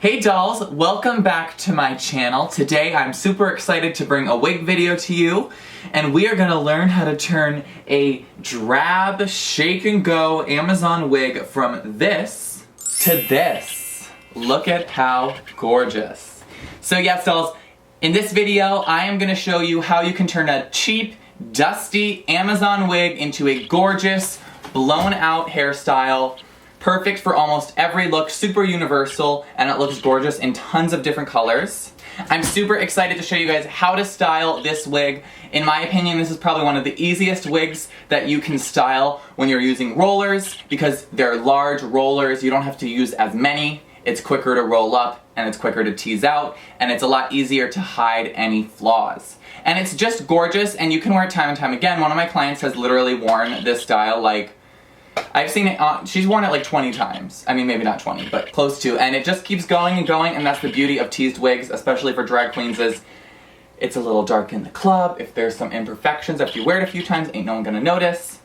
Hey dolls, welcome back to my channel. Today I'm super excited to bring a wig video to you, and we are going to learn how to turn a drab shake and go Amazon wig from this to this. Look at how gorgeous. So yes dolls, in this video I am going to show you how you can turn a cheap, dusty Amazon wig into a gorgeous, blown out hairstyle. Perfect for almost every look, super universal, and it looks gorgeous in tons of different colors. I'm super excited to show you guys how to style this wig. In my opinion, this is probably one of the easiest wigs that you can style when you're using rollers, because they're large rollers, you don't have to use as many. It's quicker to roll up, and it's quicker to tease out, and it's a lot easier to hide any flaws. And it's just gorgeous, and you can wear it time and time again. One of my clients has literally worn this style like, I've seen it, she's worn it like 20 times. I mean, maybe not 20, but close to. And it just keeps going and going, and that's the beauty of teased wigs, especially for drag queens, is it's a little dark in the club. If there's some imperfections, if you wear it a few times, ain't no one gonna notice.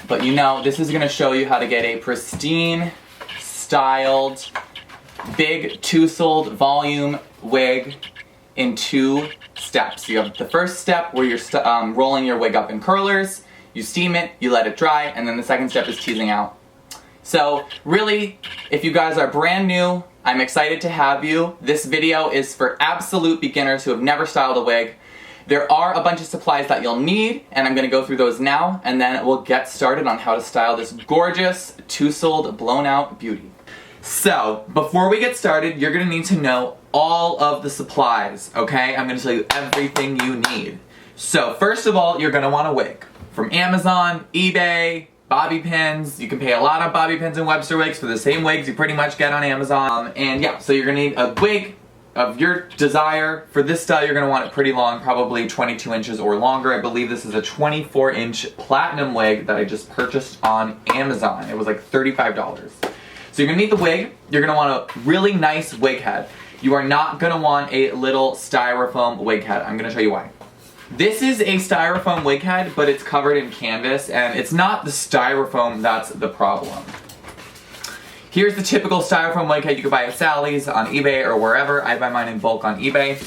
But you know, this is gonna show you how to get a pristine, styled, big two-soled volume wig in 2 steps. You have the first step where you're rolling your wig up in curlers. You steam it, you let it dry, and then the second step is teasing out. So really, if you guys are brand new, I'm excited to have you. This video is for absolute beginners who have never styled a wig. There are a bunch of supplies that you'll need, and I'm going to go through those now, and then we'll get started on how to style this gorgeous, two-soled, blown-out beauty. So, before we get started, you're going to need to know all of the supplies, okay? I'm going to tell you everything you need. So, first of all, you're going to want a wig. From Amazon, eBay, bobby pins. You can pay a lot of bobby pins and Webster wigs for the same wigs you pretty much get on Amazon. And yeah, so you're gonna need a wig of your desire. For this style, you're gonna want it pretty long, probably 22 inches or longer. I believe this is a 24-inch platinum wig that I just purchased on Amazon. It was like $35. So you're gonna need the wig. You're gonna want a really nice wig head. You are not gonna want a little styrofoam wig head. I'm gonna show you why. This is a styrofoam wig head, but it's covered in canvas, and it's not the styrofoam that's the problem. Here's the typical styrofoam wig head you can buy at Sally's, on eBay, or wherever. I buy mine in bulk on eBay.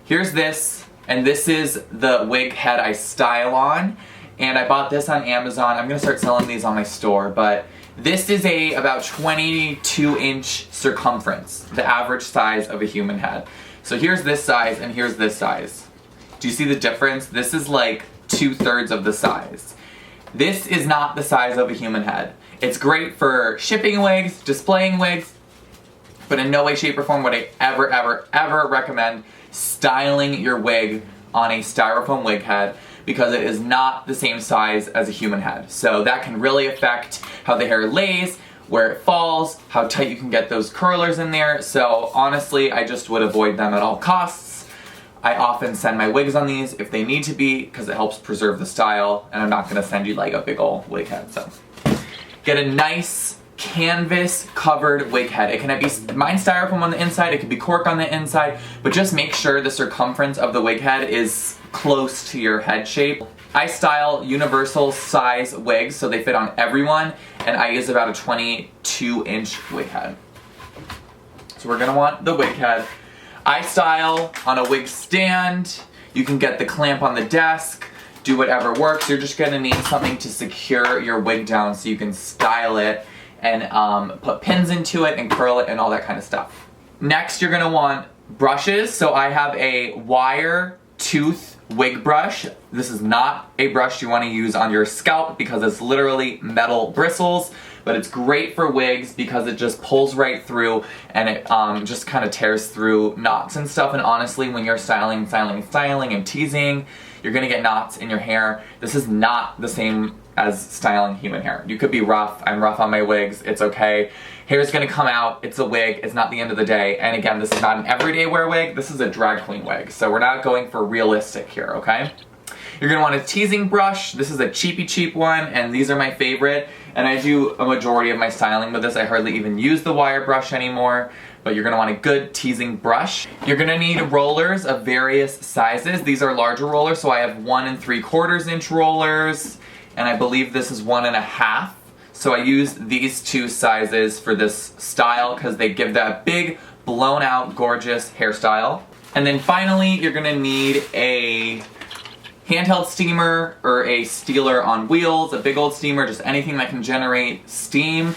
Here's this, and this is the wig head I style on, and I bought this on Amazon. I'm gonna start selling these on my store, but this is about 22-inch circumference, the average size of a human head. So here's this size, and here's this size. Do you see the difference? This is like 2/3 of the size. This is not the size of a human head. It's great for shipping wigs, displaying wigs, but in no way, shape, or form would I ever recommend styling your wig on a styrofoam wig head, because it is not the same size as a human head. So that can really affect how the hair lays, where it falls, how tight you can get those curlers in there. So honestly, I just would avoid them at all costs. I often send my wigs on these if they need to be, because it helps preserve the style, and I'm not going to send you like a big old wig head. So get a nice canvas covered wig head. It can be mine styrofoam on the inside, it could be cork on the inside, but just make sure the circumference of the wig head is close to your head shape. I style universal size wigs so they fit on everyone, and I use about a 22-inch wig head. So we're going to want the wig head. I style on a wig stand. You can get the clamp on the desk, do whatever works. You're just gonna need something to secure your wig down so you can style it and put pins into it and curl it and all that kind of stuff. Next, you're gonna want brushes. So I have a wire tooth wig brush. This is not a brush you want to use on your scalp because it's literally metal bristles, but it's great for wigs because it just pulls right through and it just kind of tears through knots and stuff. And honestly, when you're styling and teasing, you're gonna get knots in your hair. This is not the same as styling human hair. You could be rough. I'm rough on my wigs. It's okay. Hair's gonna come out. It's a wig. It's not the end of the day. And again, this is not an everyday wear wig. This is a drag queen wig. So we're not going for realistic here, okay? You're gonna want a teasing brush. This is a cheap one, and these are my favorite. And I do a majority of my styling with this. I hardly even use the wire brush anymore, but you're gonna want a good teasing brush. You're gonna need rollers of various sizes. These are larger rollers, so I have 1 3/4 inch rollers, and I believe this is 1 1/2. So I use these 2 sizes for this style because they give that big blown out, gorgeous hairstyle. And then finally, you're gonna need a handheld steamer or a stealer on wheels, a big old steamer, just anything that can generate steam,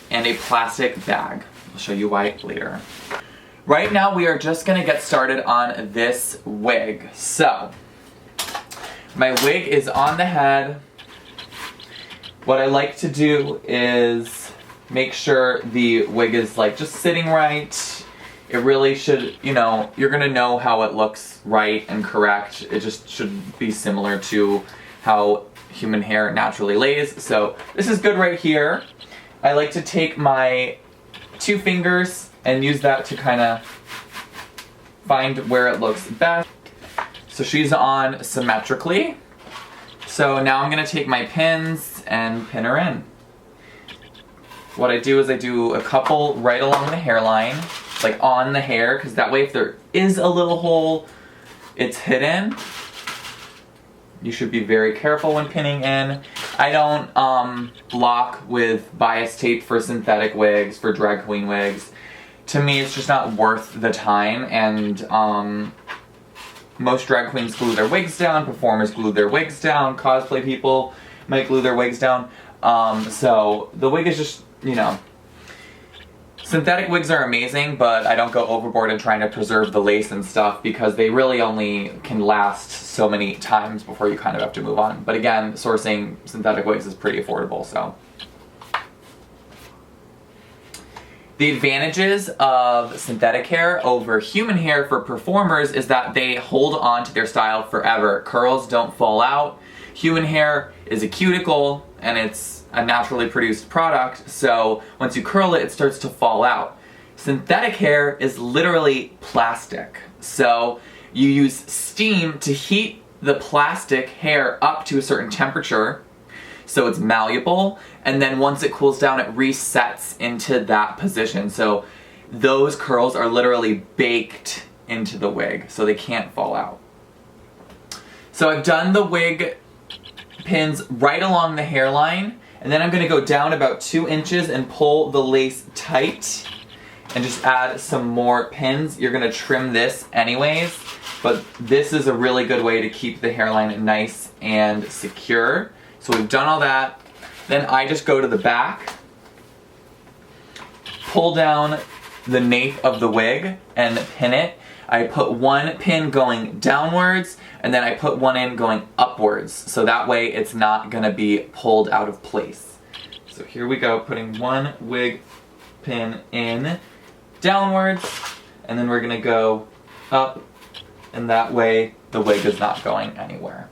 and a plastic bag. I'll show you why later. Right now, we are just gonna get started on this wig. So, my wig is on the head. What I like to do is make sure the wig is like just sitting right. It really should, you know, you're gonna know how it looks right and correct. It just should be similar to how human hair naturally lays. So this is good right here. I like to take my 2 fingers and use that to kind of find where it looks best. So she's on symmetrically. So now I'm gonna take my pins and pin her in. What I do is I do a couple right along the hairline, like on the hair, because that way if there is a little hole, it's hidden. You should be very careful when pinning in. I don't block with bias tape for synthetic wigs, for drag queen wigs. To me, it's just not worth the time, and most drag queens glue their wigs down, performers glue their wigs down, cosplay people might glue their wigs down. So the wig is just, you know, synthetic wigs are amazing, but I don't go overboard in trying to preserve the lace and stuff because they really only can last so many times before you kind of have to move on. But again, sourcing synthetic wigs is pretty affordable, so. The advantages of synthetic hair over human hair for performers is that they hold on to their style forever. Curls don't fall out. Human hair is a cuticle and it's a naturally produced product, so once you curl it, it starts to fall out. Synthetic hair is literally plastic. So you use steam to heat the plastic hair up to a certain temperature so it's malleable, and then once it cools down, it resets into that position. So those curls are literally baked into the wig, so they can't fall out. So I've done the wig pins right along the hairline, and then I'm gonna go down about 2 inches and pull the lace tight and just add some more pins. You're gonna trim this anyways, but this is a really good way to keep the hairline nice and secure. So we've done all that. Then I just go to the back, pull down the nape of the wig and pin it. I put 1 pin going downwards, and then I put 1 in going upwards, so that way it's not gonna be pulled out of place. So here we go, putting 1 wig pin in downwards, and then we're gonna go up, and that way the wig is not going anywhere.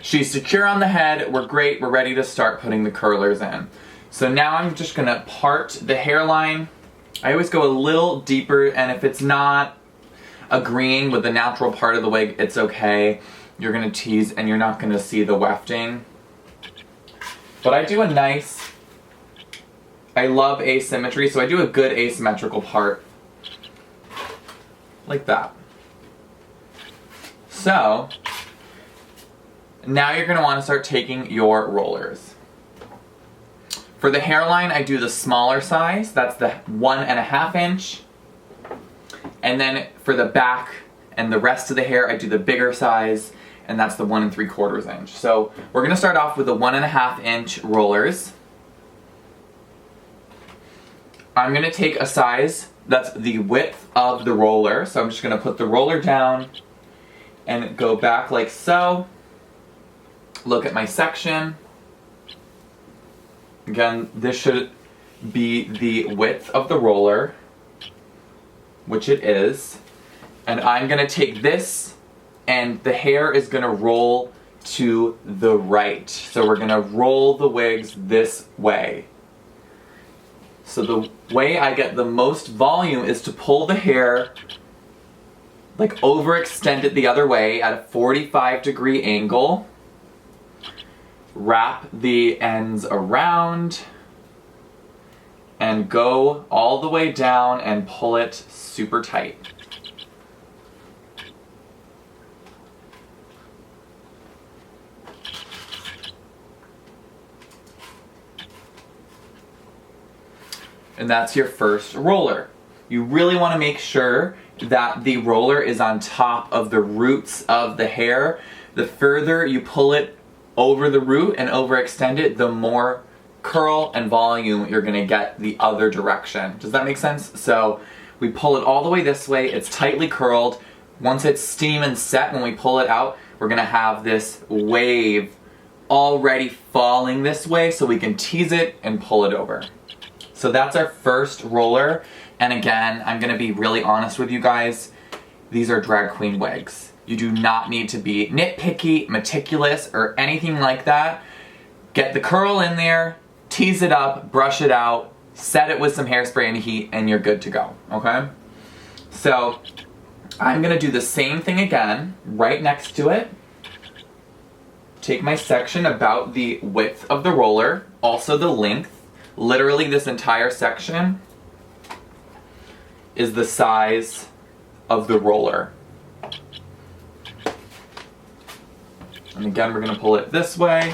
She's secure on the head, we're great, we're ready to start putting the curlers in. So now I'm just gonna part the hairline. I always go a little deeper, and if it's not agreeing with the natural part of the wig, it's okay. You're gonna tease and you're not gonna see the wefting. But I do a nice, I love asymmetry, so I do a good asymmetrical part. Like that. So, now you're gonna wanna start taking your rollers. For the hairline, I do the smaller size, that's the 1.5 inch. And then for the back and the rest of the hair, I do the bigger size, and that's the 1 3/4 inch. So we're gonna start off with the 1.5 inch rollers. I'm gonna take a size that's the width of the roller. So I'm just gonna put the roller down and go back like so. Look at my section. Again, this should be the width of the roller, which it is, and I'm gonna take this, and the hair is gonna roll to the right. So we're gonna roll the wigs this way. So the way I get the most volume is to pull the hair, like overextend it the other way at a 45-degree angle, wrap the ends around, and go all the way down and pull it super tight. And that's your first roller. you really want to make sure that the roller is on top of the roots of the hair. The further you pull it over the root and overextend it, the more curl and volume you're gonna get the other direction. Does that make sense? So we pull it all the way this way, it's tightly curled. Once it's steam and set, when we pull it out, we're gonna have this wave already falling this way so we can tease it and pull it over. So that's our first roller. And again, I'm gonna be really honest with you guys. These are drag queen wigs. You do not need to be nitpicky, meticulous, or anything like that. Get the curl in there, tease it up, brush it out, set it with some hairspray and heat, and you're good to go, okay? So I'm gonna do the same thing again, right next to it. Take my section about the width of the roller, also the length. Literally this entire section is the size of the roller. And again, we're gonna pull it this way.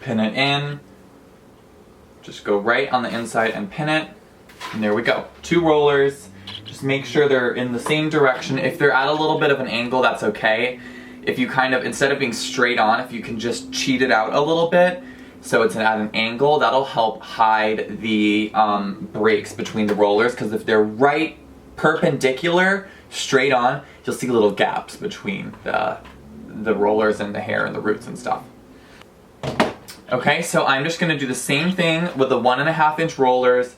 Pin it in. Just go right on the inside and pin it. And there we go. 2 rollers. Just make sure they're in the same direction. If they're at a little bit of an angle, that's okay. If you kind of, instead of being straight on, if you can just cheat it out a little bit so it's at an angle, that'll help hide the breaks between the rollers, because if they're right perpendicular, straight on, you'll see little gaps between the rollers and the hair and the roots and stuff. Okay, so I'm just gonna do the same thing with the 1.5 inch rollers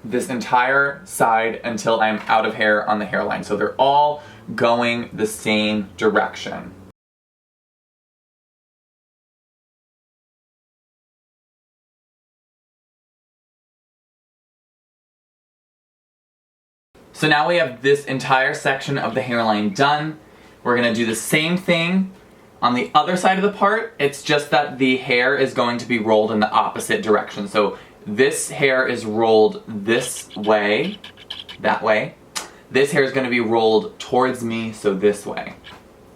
this entire side until I'm out of hair on the hairline. So they're all going the same direction. So now we have this entire section of the hairline done. We're gonna do the same thing on the other side of the part. It's just that the hair is going to be rolled in the opposite direction. So this hair is rolled this way, that way. This hair is going to be rolled towards me, so this way.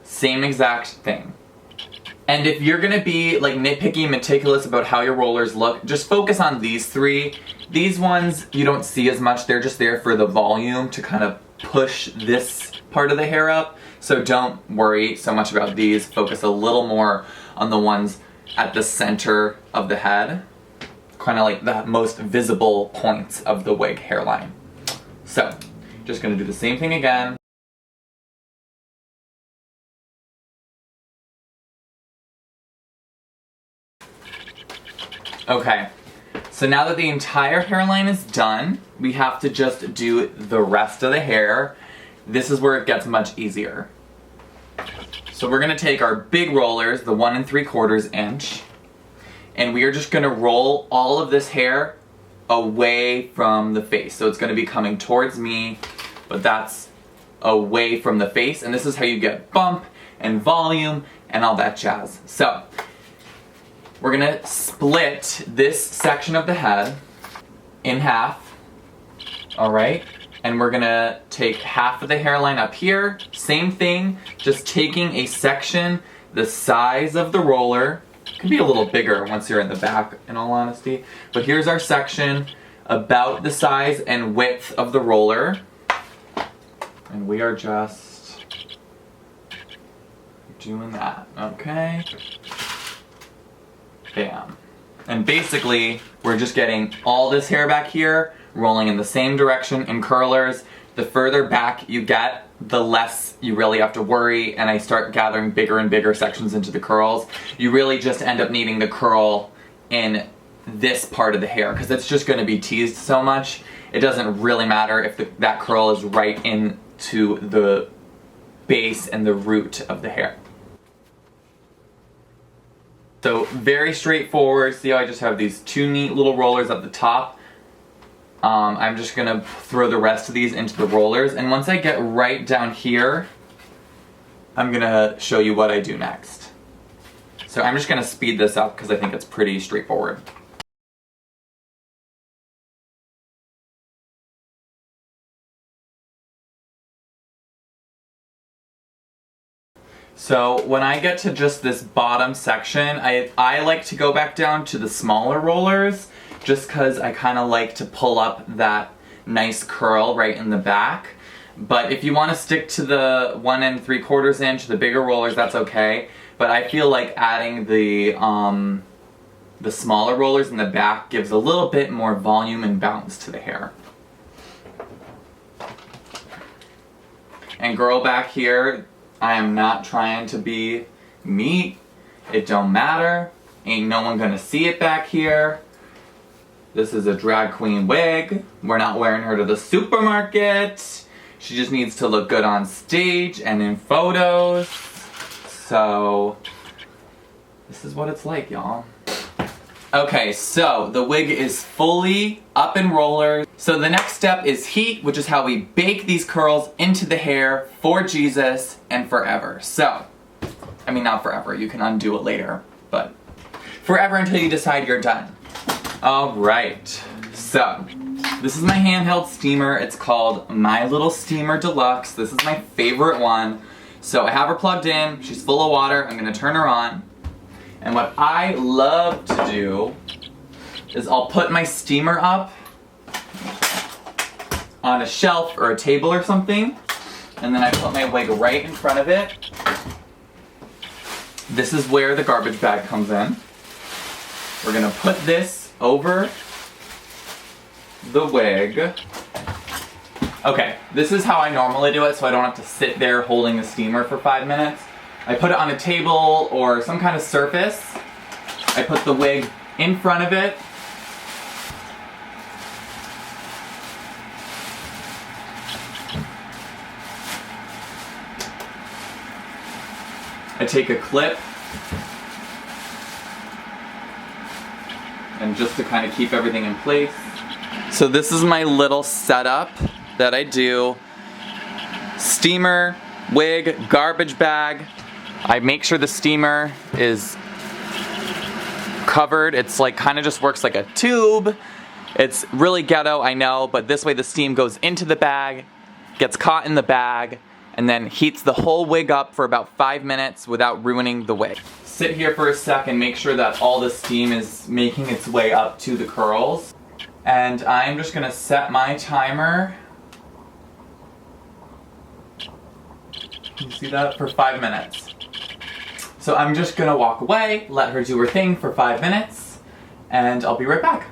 Same exact thing. And if you're going to be like nitpicky, meticulous about how your rollers look, just focus on these 3. These ones you don't see as much, they're just there for the volume to kind of push this part of the hair up. So don't worry so much about these, focus a little more on the ones at the center of the head. Kind of like the most visible points of the wig hairline. So, just gonna do the same thing again. Okay, so now that the entire hairline is done, we have to just do the rest of the hair. This is where it gets much easier. So we're gonna take our big rollers, the 1 3/4 inch, and we are just gonna roll all of this hair away from the face. So it's gonna be coming towards me, but that's away from the face, and this is how you get bump and volume and all that jazz. So we're gonna split this section of the head in half, all right? And we're gonna take half of the hairline up here, same thing, just taking a section the size of the roller. Could be a little bigger once you're in the back, in all honesty. But here's our section about the size and width of the roller. And we are just doing that, okay? Bam. And basically, we're just getting all this hair back here, rolling in the same direction in curlers. The further back you get, the less you really have to worry, and I start gathering bigger and bigger sections into the curls. You really just end up needing the curl in this part of the hair, because it's just going to be teased so much. It doesn't really matter if that curl is right into the base and the root of the hair. So very straightforward. See how I just have these 2 neat little rollers at the top? I'm just gonna throw the rest of these into the rollers, and once I get right down here, I'm gonna show you what I do next. So I'm just gonna speed this up because I think it's pretty straightforward. So when I get to just this bottom section, I like to go back down to the smaller rollers just because I kind of like to pull up that nice curl right in the back. But if you want to stick to the 1 3/4 inch, the bigger rollers, that's okay. But I feel like adding the smaller rollers in the back gives a little bit more volume and bounce to the hair. And girl back here, I am not trying to be meat. It don't matter. Ain't no one gonna see it back here. This is a drag queen wig. We're not wearing her to the supermarket. She just needs to look good on stage and in photos. So, this is what it's like, y'all. Okay, so the wig is fully up in rollers. So the next step is heat, which is how we bake these curls into the hair for Jesus and forever. So, I mean not forever, you can undo it later, but forever until you decide you're done. Alright, so this is my handheld steamer. It's called My Little Steamer Deluxe. This is my favorite one. So I have her plugged in, she's full of water, I'm gonna turn her on. And what I love to do is I'll put my steamer up on a shelf or a table or something, and then I put my wig right in front of it. This is where the garbage bag comes in. We're gonna put this over the wig. Okay, this is how I normally do it so I don't have to sit there holding the steamer for 5 minutes. I put it on a table or some kind of surface. I put the wig in front of it. I take a clip and just to kind of keep everything in place. So this is my little setup that I do. Steamer, wig, garbage bag. I make sure the steamer is covered. It's like kind of just works like a tube. It's really ghetto, I know, but this way the steam goes into the bag, gets caught in the bag, and then heats the whole wig up for about 5 minutes without ruining the wig. Sit here for a second, make sure that all the steam is making its way up to the curls. And I'm just gonna set my timer. Can you see that? For 5 minutes. So I'm just gonna walk away, let her do her thing for 5 minutes, and I'll be right back.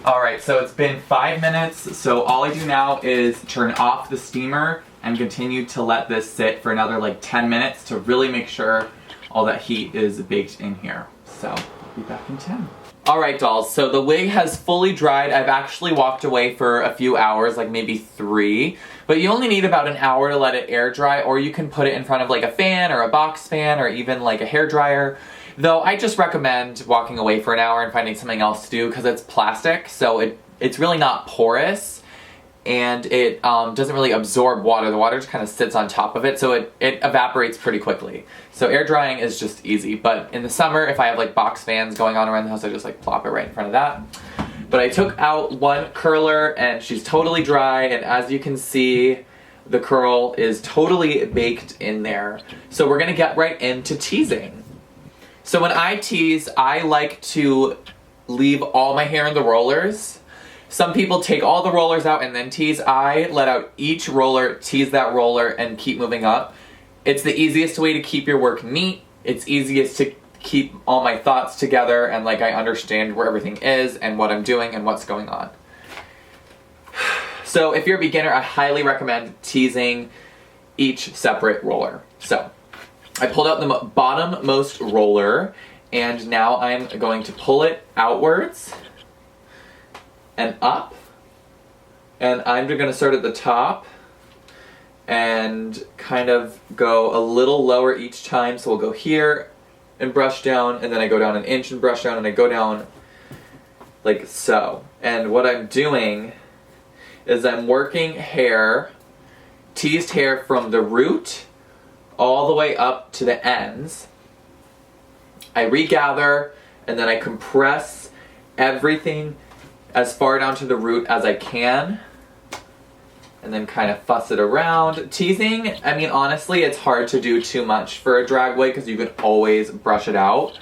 Alright, so it's been 5 minutes, so all I do now is turn off the steamer and continue to let this sit for another like 10 minutes to really make sure all that heat is baked in here. So, I'll be back in 10. Alright dolls, so the wig has fully dried. I've actually walked away for a few hours, like maybe 3. But you only need about an hour to let it air dry, or you can put it in front of like a fan or a box fan or even like a hair dryer. Though I just recommend walking away for an hour and finding something else to do because it's plastic, so it's really not porous. And it doesn't really absorb water. The water just kind of sits on top of it, so it evaporates pretty quickly. So air drying is just easy. But in the summer, if I have like box fans going on around the house, I just like plop it right in front of that. But I took out one curler and she's totally dry, and as you can see, the curl is totally baked in there. So we're gonna get right into teasing. So when I tease, I like to leave all my hair in the rollers. Some people take all the rollers out and then tease. I let out each roller, tease that roller, and keep moving up. It's the easiest way to keep your work neat. It's easiest to keep all my thoughts together and like I understand where everything is and what I'm doing and what's going on. So if you're a beginner, I highly recommend teasing each separate roller. So I pulled out the bottommost roller and now I'm going to pull it outwards and up, and I'm going to start at the top and kind of go a little lower each time. So we'll go here and brush down, and then I go down an inch and brush down, and I go down like so. And what I'm doing is I'm working hair, teased hair from the root all the way up to the ends. I regather and then I compress everything as far down to the root as I can. and then kind of fuss it around. Teasing, I mean, honestly, it's hard to do too much for a drag wig because you can always brush it out.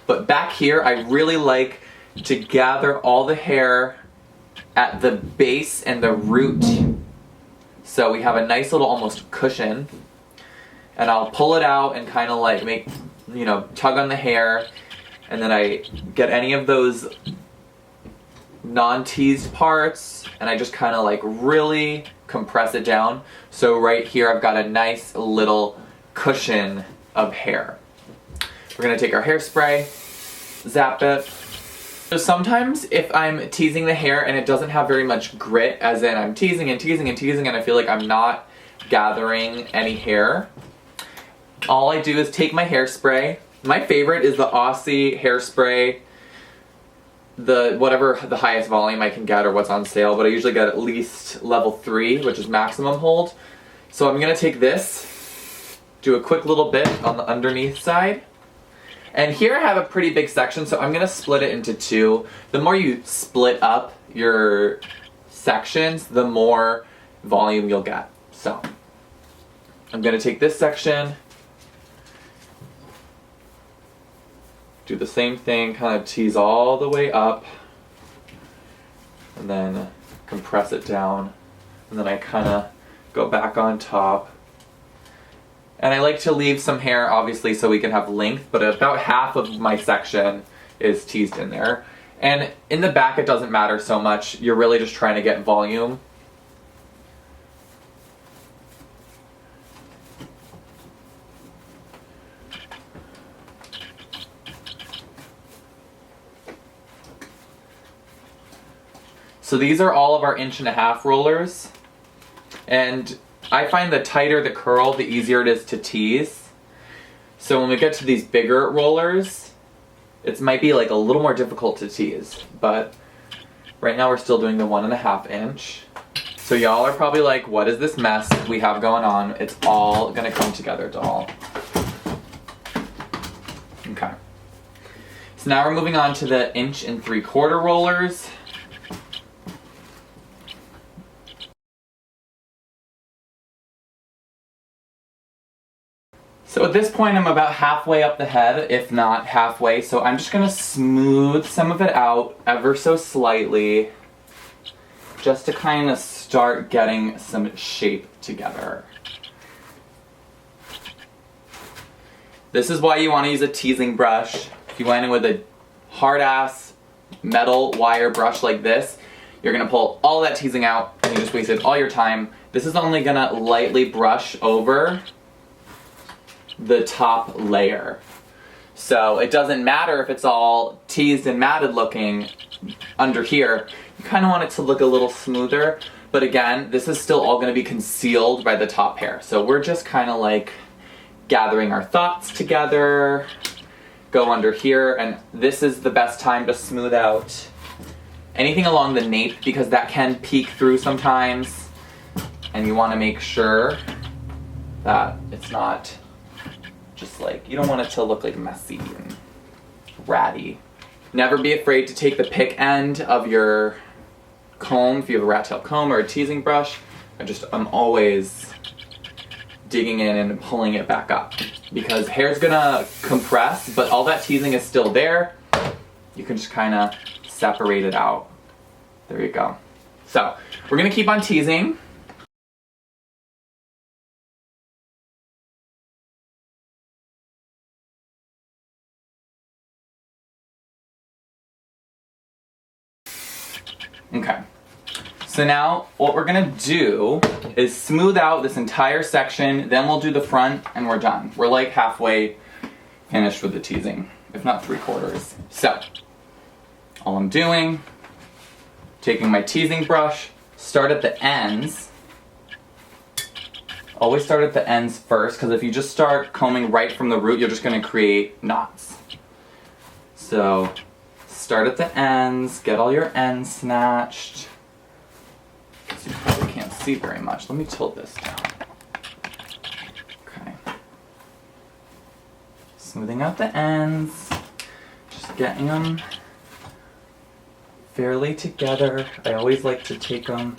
But back here, I really like to gather all the hair at the base and the root. So we have a nice little almost cushion. And I'll pull it out and kind of like make, you know, tug on the hair. And then I get any of those non-teased parts and I just kind of like really compress it down. So right here I've got a nice little cushion of hair. We're gonna take our hairspray, zap it. So sometimes if I'm teasing the hair and it doesn't have very much grit, as in I'm teasing and teasing and teasing and I feel like I'm not gathering any hair, all I do is take my hairspray. My favorite is the Aussie hairspray, whatever the highest volume I can get or what's on sale, but I usually get at least level 3, which is maximum hold. So I'm gonna take this, do a quick little bit on the underneath side. And here I have a pretty big section, so I'm gonna split it into 2. The more you split up your sections, the more volume you'll get. So I'm gonna take this section, do the same thing, kind of tease all the way up, and then compress it down, and then I kind of go back on top. And I like to leave some hair, obviously, so we can have length, but about half of my section is teased in there. And in the back, it doesn't matter so much. You're really just trying to get volume. So these are all of our 1.5" rollers. And I find the tighter the curl, the easier it is to tease. So when we get to these bigger rollers, it might be like a little more difficult to tease, but right now we're still doing the 1.5 inch. So y'all are probably like, what is this mess we have going on? It's all gonna come together, doll. Okay. So now we're moving on to the 1 3/4 rollers. So at this point I'm about halfway up the head, if not halfway, so I'm just gonna smooth some of it out ever so slightly, just to kind of start getting some shape together. This is why you want to use a teasing brush. If you went in with a hard-ass metal wire brush like this, you're gonna pull all that teasing out and you just wasted all your time. This is only gonna lightly brush over the top layer. So it doesn't matter if it's all teased and matted looking under here. You kind of want it to look a little smoother, but again, this is still all going to be concealed by the top hair. So we're just kind of like gathering our thoughts together, go under here, and this is the best time to smooth out anything along the nape because that can peek through sometimes, and you want to make sure that it's not just like, you don't want it to look like messy and ratty. Never be afraid to take the pick end of your comb, if you have a rat tail comb or a teasing brush. I'm always digging in and pulling it back up because hair's gonna compress, but all that teasing is still there. You can just kind of separate it out. There you go. So we're gonna keep on teasing. Okay, so now what we're gonna do is smooth out this entire section, then we'll do the front and we're done. We're like halfway finished with the teasing, if not 3/4. So, all I'm doing, taking my teasing brush, start at the ends. Always start at the ends first, because if you just start combing right from the root, you're just gonna create knots. So, start at the ends, get all your ends snatched. So you probably can't see very much. Let me tilt this down. Okay. Smoothing out the ends, just getting them fairly together. I always like to take them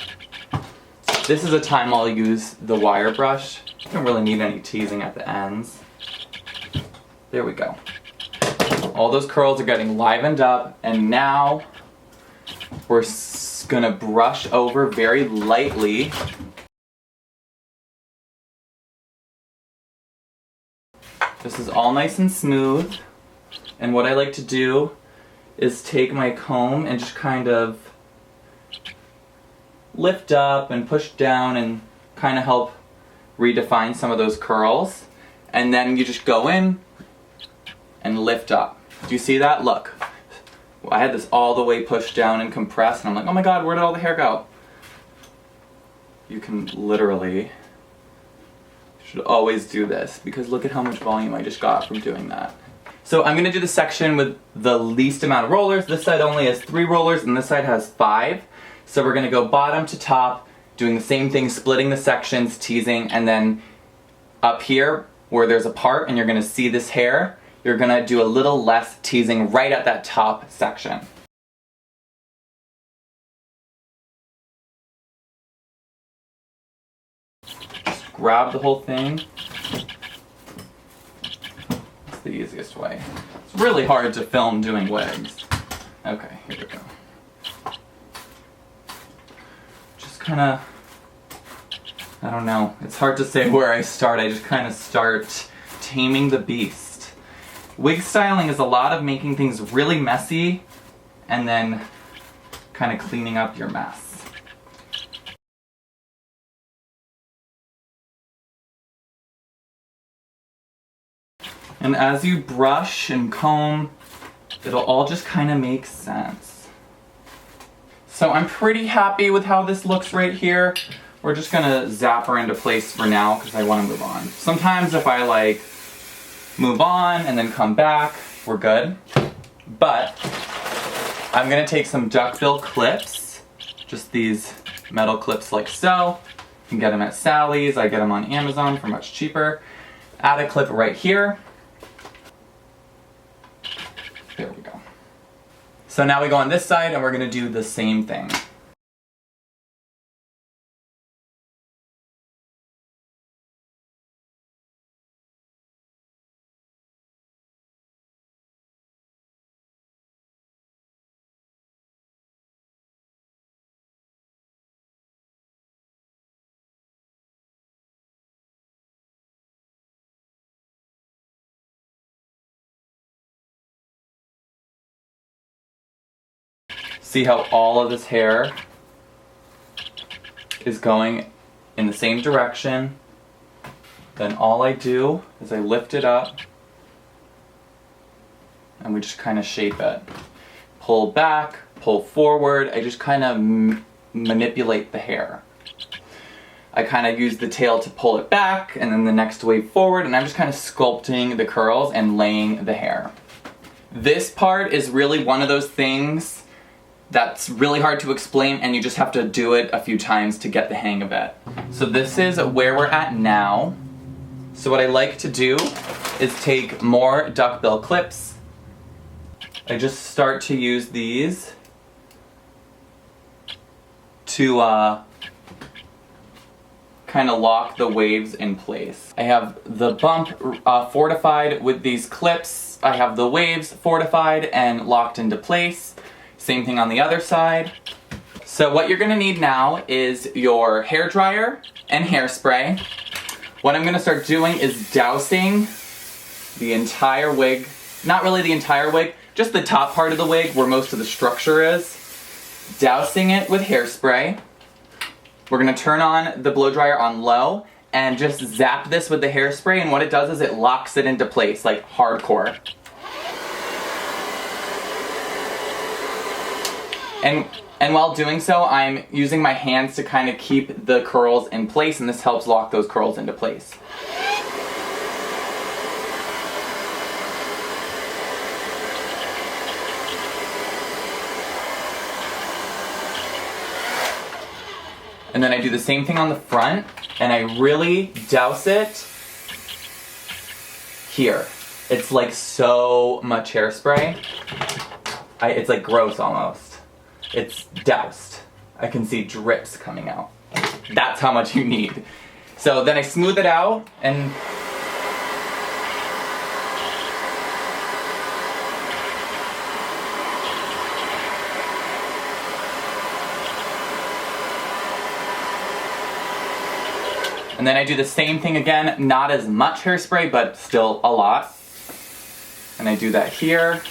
This is a time I'll use the wire brush. Don't really need any teasing at the ends. There we go. All those curls are getting livened up, and now we're gonna brush over very lightly. This is all nice and smooth, and what I like to do is take my comb and just kind of lift up and push down and kind of help redefine some of those curls. And then you just go in and lift up. Do you see that? Look. I had this all the way pushed down and compressed, and I'm like, oh my god, where did all the hair go? You can literally, should always do this, because look at how much volume I just got from doing that. So I'm going to do the section with the least amount of rollers. This side only has 3 rollers and this side has 5. So we're going to go bottom to top, doing the same thing, splitting the sections, teasing, and then up here where there's a part and you're going to see this hair, you're going to do a little less teasing right at that top section. Just grab the whole thing. It's the easiest way. It's really hard to film doing wigs. Okay, here we go. Just kind of, I don't know, it's hard to say where I start. I just kind of start taming the beast. Wig styling is a lot of making things really messy and then kind of cleaning up your mess. And as you brush and comb, it'll all just kind of make sense. So I'm pretty happy with how this looks right here. We're just gonna zap her into place for now because I want to move on. Sometimes if I like move on and then come back, we're good. But I'm gonna take some duckbill clips, just these metal clips like so. You can get them at Sally's, I get them on Amazon for much cheaper. Add a clip right here. There we go. So now we go on this side and we're gonna do the same thing. See how all of this hair is going in the same direction? Then all I do is I lift it up and we just kind of shape it. Pull back, pull forward, I just kind of manipulate the hair. I kind of use the tail to pull it back and then the next wave forward, and I'm just kind of sculpting the curls and laying the hair. This part is really one of those things that's really hard to explain, and you just have to do it a few times to get the hang of it. So this is where we're at now. So what I like to do is take more duckbill clips. I just start to use these to kind of lock the waves in place. I have the bump fortified with these clips. I have the waves fortified and locked into place. Same thing on the other side. So what you're gonna need now is your hair dryer and hairspray. What I'm gonna start doing is dousing the entire wig, not really the entire wig, just the top part of the wig where most of the structure is. Dousing it with hairspray. We're gonna turn on the blow dryer on low and just zap this with the hairspray, and what it does is it locks it into place, like hardcore. And while doing so, I'm using my hands to kind of keep the curls in place, and this helps lock those curls into place. And then I do the same thing on the front, and I really douse it here. It's like so much hairspray. It's like gross almost. It's doused. I can see drips coming out. That's how much you need. So then I smooth it out and then I do the same thing again, not as much hairspray, but still a lot. And I do that here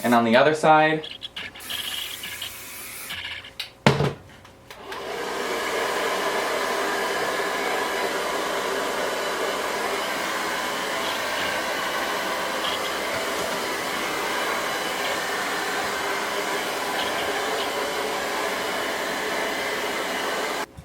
and on the other side.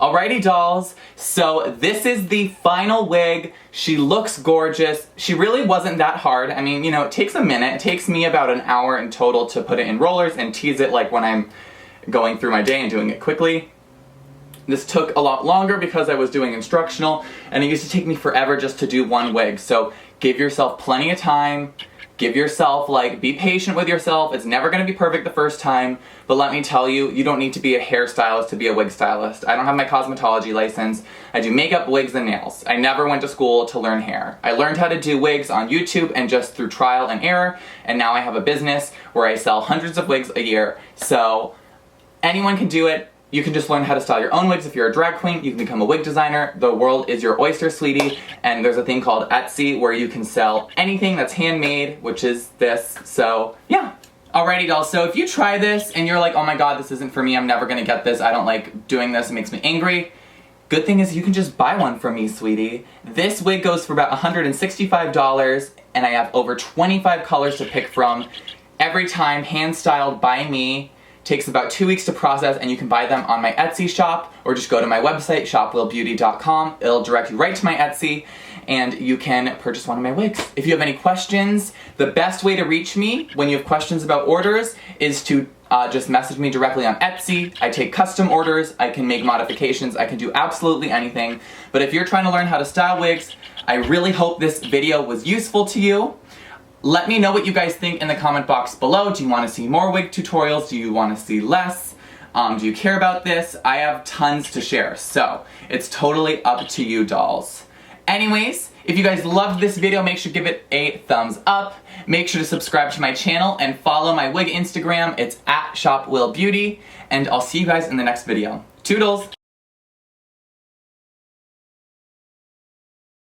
Alrighty dolls, so this is the final wig. She looks gorgeous. She really wasn't that hard. I mean, you know, it takes a minute. It takes me about an hour in total to put it in rollers and tease it like when I'm going through my day and doing it quickly. This took a lot longer because I was doing instructional and it used to take me forever just to do one wig. So give yourself plenty of time. Give yourself, like, be patient with yourself. It's never gonna be perfect the first time, but let me tell you, you don't need to be a hairstylist to be a wig stylist. I don't have my cosmetology license. I do makeup, wigs, and nails. I never went to school to learn hair. I learned how to do wigs on YouTube and just through trial and error, and now I have a business where I sell hundreds of wigs a year. So anyone can do it. You can just learn how to style your own wigs. If you're a drag queen, you can become a wig designer. The world is your oyster, sweetie. And there's a thing called Etsy where you can sell anything that's handmade, which is this. So, yeah. Alrighty, dolls. So if you try this and you're like, oh my god, this isn't for me, I'm never gonna get this, I don't like doing this, it makes me angry. Good thing is you can just buy one from me, sweetie. This wig goes for about $165, and I have over 25 colors to pick from. Every time hand-styled by me. Takes about 2 weeks to process, and you can buy them on my Etsy shop or just go to my website, shopwillbeauty.com. It'll direct you right to my Etsy and you can purchase one of my wigs. If you have any questions, the best way to reach me when you have questions about orders is to just message me directly on Etsy. I take custom orders, I can make modifications, I can do absolutely anything. But if you're trying to learn how to style wigs, I really hope this video was useful to you. Let me know what you guys think in the comment box below. Do you want to see more wig tutorials? Do you want to see less? Do you care about this? I have tons to share, so it's totally up to you, dolls. Anyways, if you guys loved this video, make sure to give it a thumbs up. Make sure to subscribe to my channel and follow my wig Instagram. It's @shopwillbeauty, and I'll see you guys in the next video. Toodles!